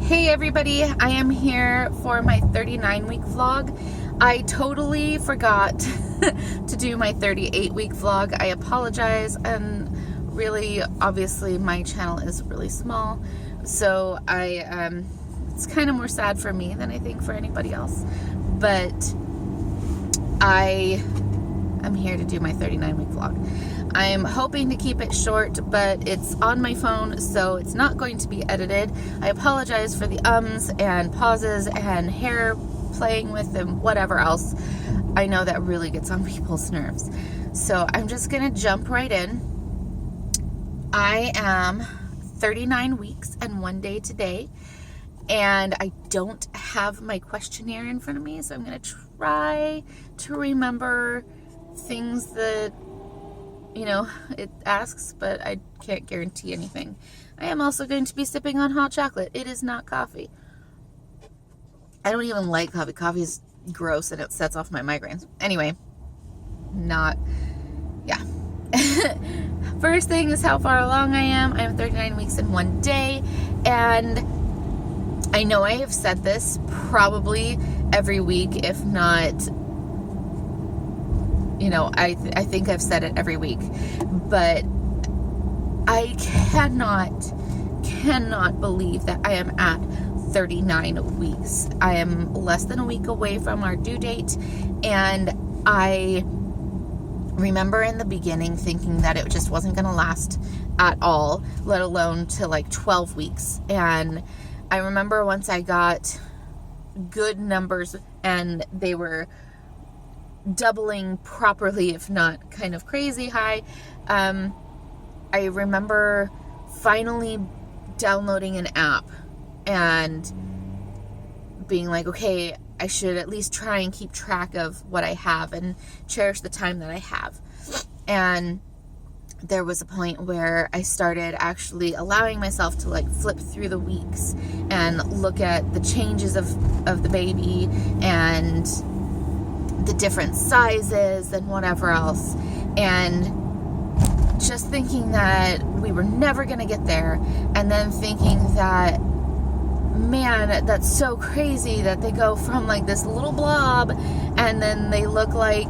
Hey everybody, I am here for my 39-week vlog. I totally forgot to do my 38-week vlog. I apologize, and really, obviously, my channel is really small, so it's kind of more sad for me than I think for anybody else, but I am here to do my 39-week vlog. I'm hoping to keep it short, but it's on my phone, so it's not going to be edited. I apologize for the ums and pauses and hair playing with and whatever else. I know that really gets on people's nerves. So I'm just gonna jump right in. I am 39 weeks and 1 day today, and I don't have my questionnaire in front of me, so I'm gonna try to remember things that it asks, but I can't guarantee anything. I am also going to be sipping on hot chocolate. It is not coffee. I don't even like coffee. Coffee is gross and it sets off my migraines. Anyway, First thing is how far along I am. I'm 39 weeks and 1 day, and I know I have said this probably every week, if not, I think I've said it every week, but I cannot believe that I am at 39 weeks. I am less than a week away from our due date, and I remember in the beginning thinking that it just wasn't going to last at all, let alone to like 12 weeks. And I remember once I got good numbers and they were doubling properly, if not kind of crazy high, I remember finally downloading an app and being like, okay, I should at least try and keep track of what I have and cherish the time that I have. And there was a point where I started actually allowing myself to like flip through the weeks and look at the changes of the baby and the different sizes and whatever else, and just thinking that we were never going to get there, and then thinking that, man, that's so crazy that they go from like this little blob and then they look like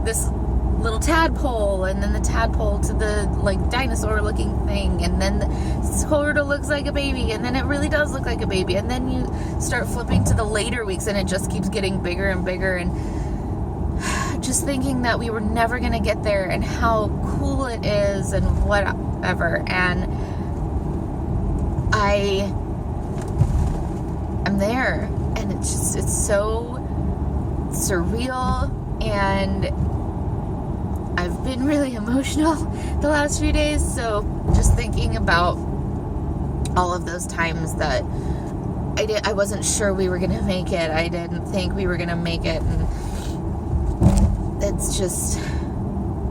this little tadpole, and then the tadpole to the like dinosaur looking thing, and then sort of looks like a baby, and then it really does look like a baby, and then you start flipping to the later weeks and it just keeps getting bigger and bigger, and just thinking that we were never going to get there and how cool it is and whatever. And I am there, and it's so surreal, and I've been really emotional the last few days, so just thinking about all of those times that I wasn't sure we were going to make it. I didn't think we were going to make it, and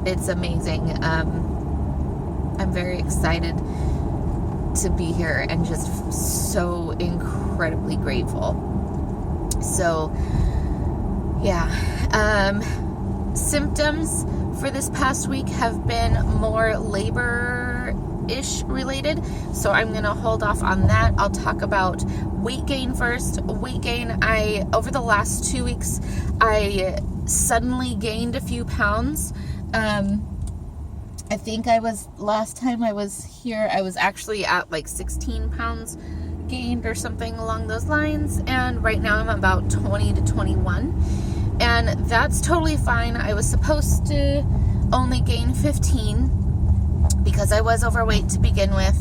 it's amazing. I'm very excited to be here and just so incredibly grateful. So, yeah. Symptoms for this past week have been more labor-ish related, so I'm going to hold off on that. I'll talk about weight gain first. Weight gain, over the last 2 weeks, I suddenly gained a few pounds. I think last time I was here, I was actually at like 16 pounds gained or something along those lines, and right now I'm about 20 to 21. And that's totally fine. I was supposed to only gain 15 because I was overweight to begin with.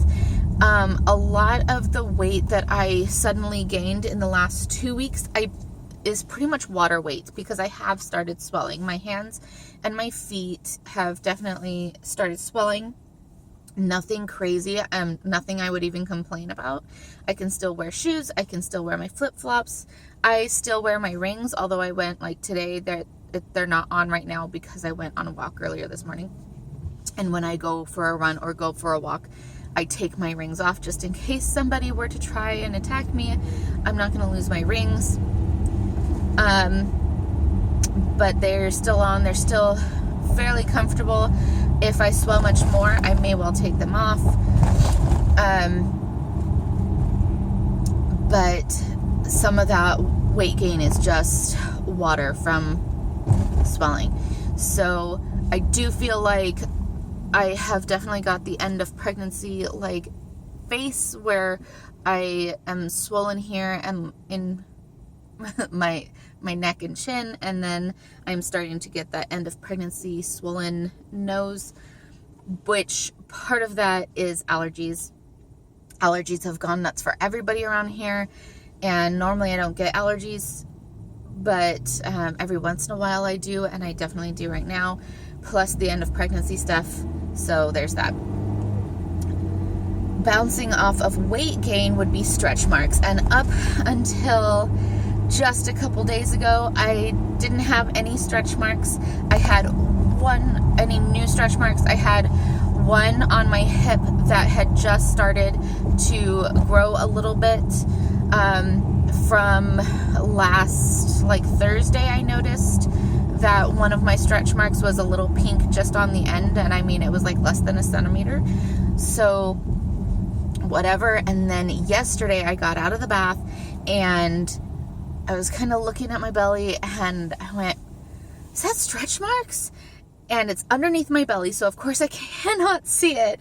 A lot of the weight that I suddenly gained in the last 2 weeks is pretty much water weight, because I have started swelling. My hands and my feet have definitely started swelling. Nothing crazy, nothing I would even complain about. I can still wear shoes. I can still wear my flip-flops. I still wear my rings, although I went, like today, they're not on right now because I went on a walk earlier this morning. And when I go for a run or go for a walk, I take my rings off just in case somebody were to try and attack me. I'm not going to lose my rings. But they're still on. They're still fairly comfortable. If I swell much more, I may well take them off. but some of that weight gain is just water from swelling. So I do feel like I have definitely got the end of pregnancy like face, where I am swollen here and in my neck and chin, and then I'm starting to get that end of pregnancy swollen nose, which part of that is allergies. Allergies have gone nuts for everybody around here, and normally I don't get allergies, but every once in a while I do, and I definitely do right now, plus the end of pregnancy stuff. So there's that. Bouncing off of weight gain would be stretch marks, and up until just a couple days ago, I didn't have any stretch marks. I had any new stretch marks. I had one on my hip that had just started to grow a little bit from last Thursday. I noticed that one of my stretch marks was a little pink just on the end, and I mean it was like less than a centimeter, so whatever. And then yesterday I got out of the bath and I was kind of looking at my belly, and I went, is that stretch marks? And it's underneath my belly, so of course I cannot see it.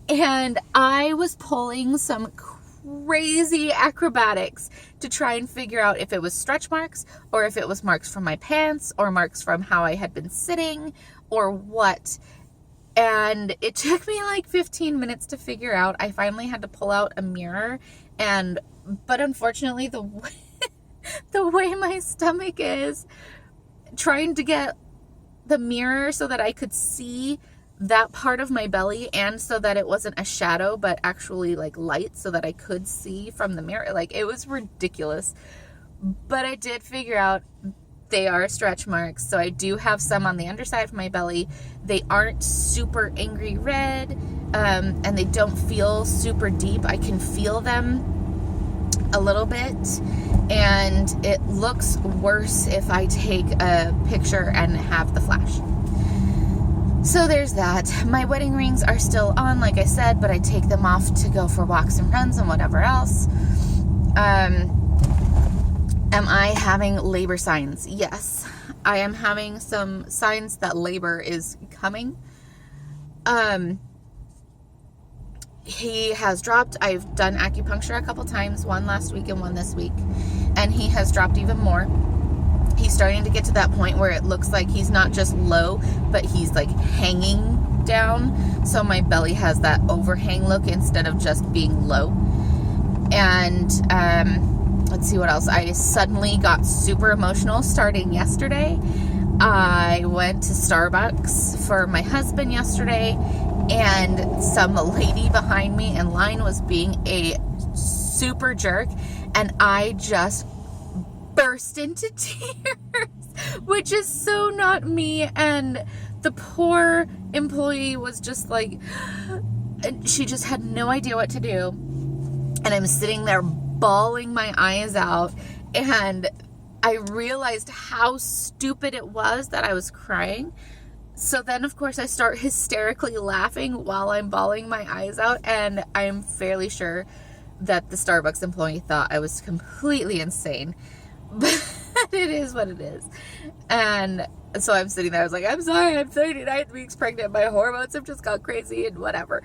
And I was pulling some crazy acrobatics to try and figure out if it was stretch marks, or if it was marks from my pants, or marks from how I had been sitting, or what. And it took me like 15 minutes to figure out. I finally had to pull out a mirror, but unfortunately the way my stomach is, trying to get the mirror so that I could see that part of my belly, and so that it wasn't a shadow but actually like light, so that I could see from the mirror, like it was ridiculous. But I did figure out they are stretch marks. So I do have some on the underside of my belly. They aren't super angry red, and they don't feel super deep. I can feel them a little bit, and it looks worse if I take a picture and have the flash. So there's that. My wedding rings are still on, like I said, but I take them off to go for walks and runs and whatever else. Am I having labor signs? Yes, I am having some signs that labor is coming. He has dropped. I've done acupuncture a couple times, one last week and one this week, and he has dropped even more. He's starting to get to that point where it looks like he's not just low, but he's like hanging down. So my belly has that overhang look instead of just being low. And let's see what else. I suddenly got super emotional starting yesterday. I went to Starbucks for my husband yesterday, and some lady behind me in line was being a super jerk, and I just burst into tears, which is so not me. And the poor employee was just like, she just had no idea what to do. And I'm sitting there bawling my eyes out, and I realized how stupid it was that I was crying. So then, of course, I start hysterically laughing while I'm bawling my eyes out, and I'm fairly sure that the Starbucks employee thought I was completely insane. But it is what it is. And so I'm sitting there, I was like, I'm sorry, I'm 39 weeks pregnant, my hormones have just gone crazy and whatever.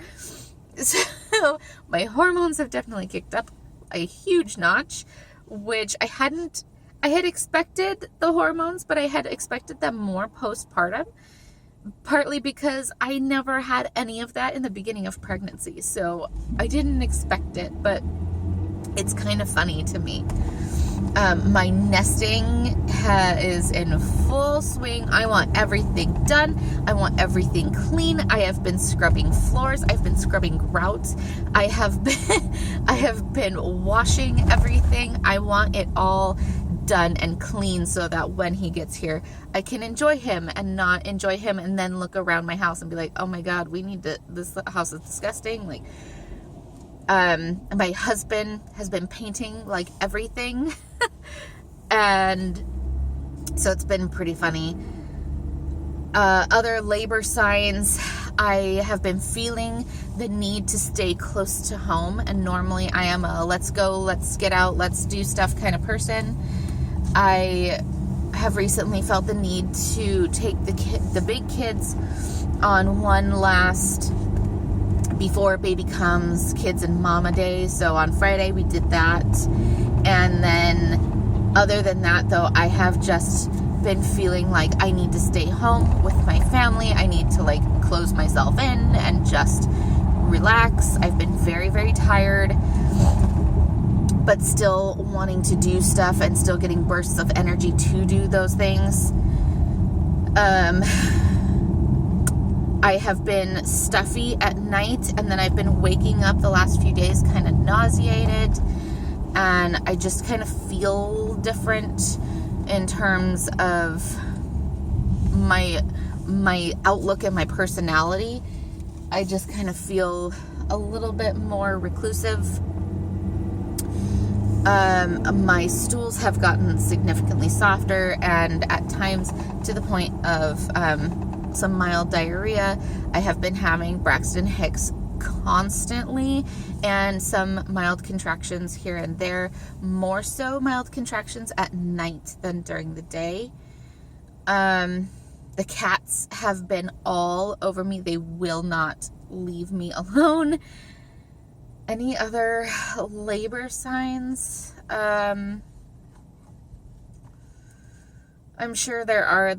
So my hormones have definitely kicked up a huge notch, which I had expected the hormones, but I had expected them more postpartum, partly because I never had any of that in the beginning of pregnancy, so I didn't expect it. But it's kind of funny to me. My nesting is in full swing. I want everything done. I want everything clean. I have been scrubbing floors. I've been scrubbing grouts. I have been washing everything. I want it all done and clean so that when he gets here, I can enjoy him and not enjoy him and then look around my house and be like, oh my God, this house is disgusting. Like, my husband has been painting like everything. And so it's been pretty funny. Other labor signs, I have been feeling the need to stay close to home, and normally I am a let's go, let's get out, let's do stuff kind of person. I have recently felt the need to take the big kids on one last before baby comes kids and mama day. So on Friday we did that, and then other than that though, I have just been feeling like I need to stay home with my family. I need to like close myself in and just relax. I've been very, very tired, but still wanting to do stuff and still getting bursts of energy to do those things. I have been stuffy at night, and then I've been waking up the last few days kind of nauseated, and I just kind of feel different in terms of my outlook and my personality. I just kind of feel a little bit more reclusive. My stools have gotten significantly softer, and at times to the point of some mild diarrhea. I have been having Braxton Hicks constantly, and some mild contractions here and there, more so mild contractions at night than during the day. The cats have been all over me. They will not leave me alone. Any other labor signs? I'm sure there are.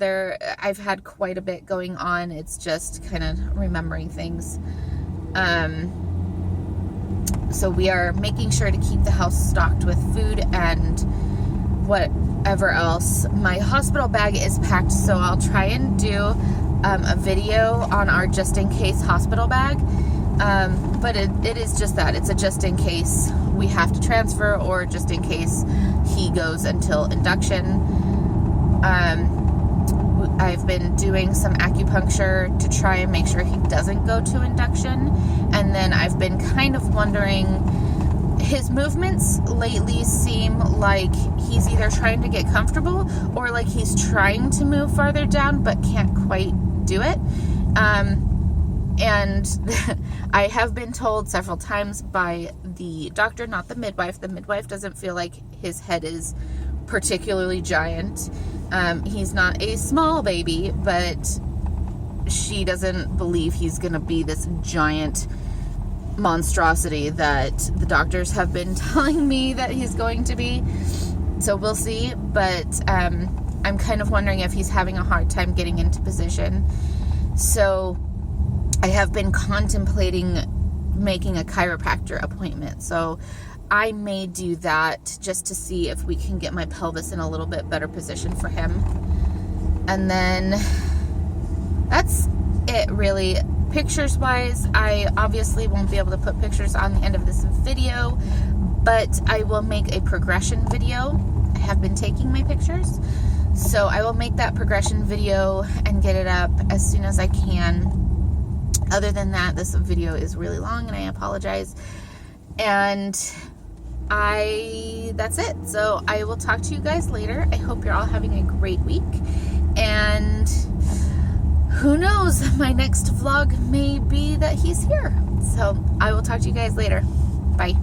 I've had quite a bit going on. It's just kind of remembering things. So we are making sure to keep the house stocked with food and whatever else. My hospital bag is packed, so I'll try and do a video on our just in case hospital bag. But it is just that. It's a just in case we have to transfer, or just in case he goes until induction. I've been doing some acupuncture to try and make sure he doesn't go to induction. And then I've been kind of wondering, his movements lately seem like he's either trying to get comfortable or like he's trying to move farther down but can't quite do it. And I have been told several times by the doctor, not the midwife. The midwife doesn't feel like his head is particularly giant. He's not a small baby, but she doesn't believe he's going to be this giant monstrosity that the doctors have been telling me that he's going to be. So we'll see, but I'm kind of wondering if he's having a hard time getting into position. So I have been contemplating making a chiropractor appointment. So I may do that just to see if we can get my pelvis in a little bit better position for him. And then that's it, really. Pictures wise, I obviously won't be able to put pictures on the end of this video, but I will make a progression video. I have been taking my pictures, so I will make that progression video and get it up as soon as I can. Other than that, this video is really long and I apologize. And that's it. So I will talk to you guys later. I hope you're all having a great week, and who knows, my next vlog may be that he's here. So I will talk to you guys later. Bye.